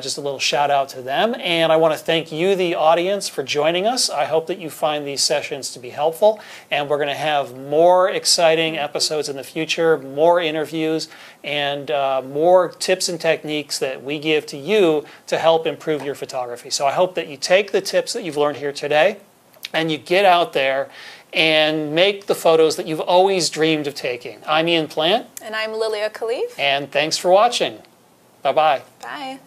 just a little shout out to them. And I want to thank you, the audience, for joining us. I hope that you find these sessions to be helpful. And we're going to have more exciting episodes in the future, more interviews, and more tips and techniques that we give to you to help improve your photography. So I hope that you take the tips that you've learned here today and you get out there and make the photos that you've always dreamed of taking. I'm Ian Plant. And I'm Lilia Khalif. And thanks for watching. Bye-bye. Bye.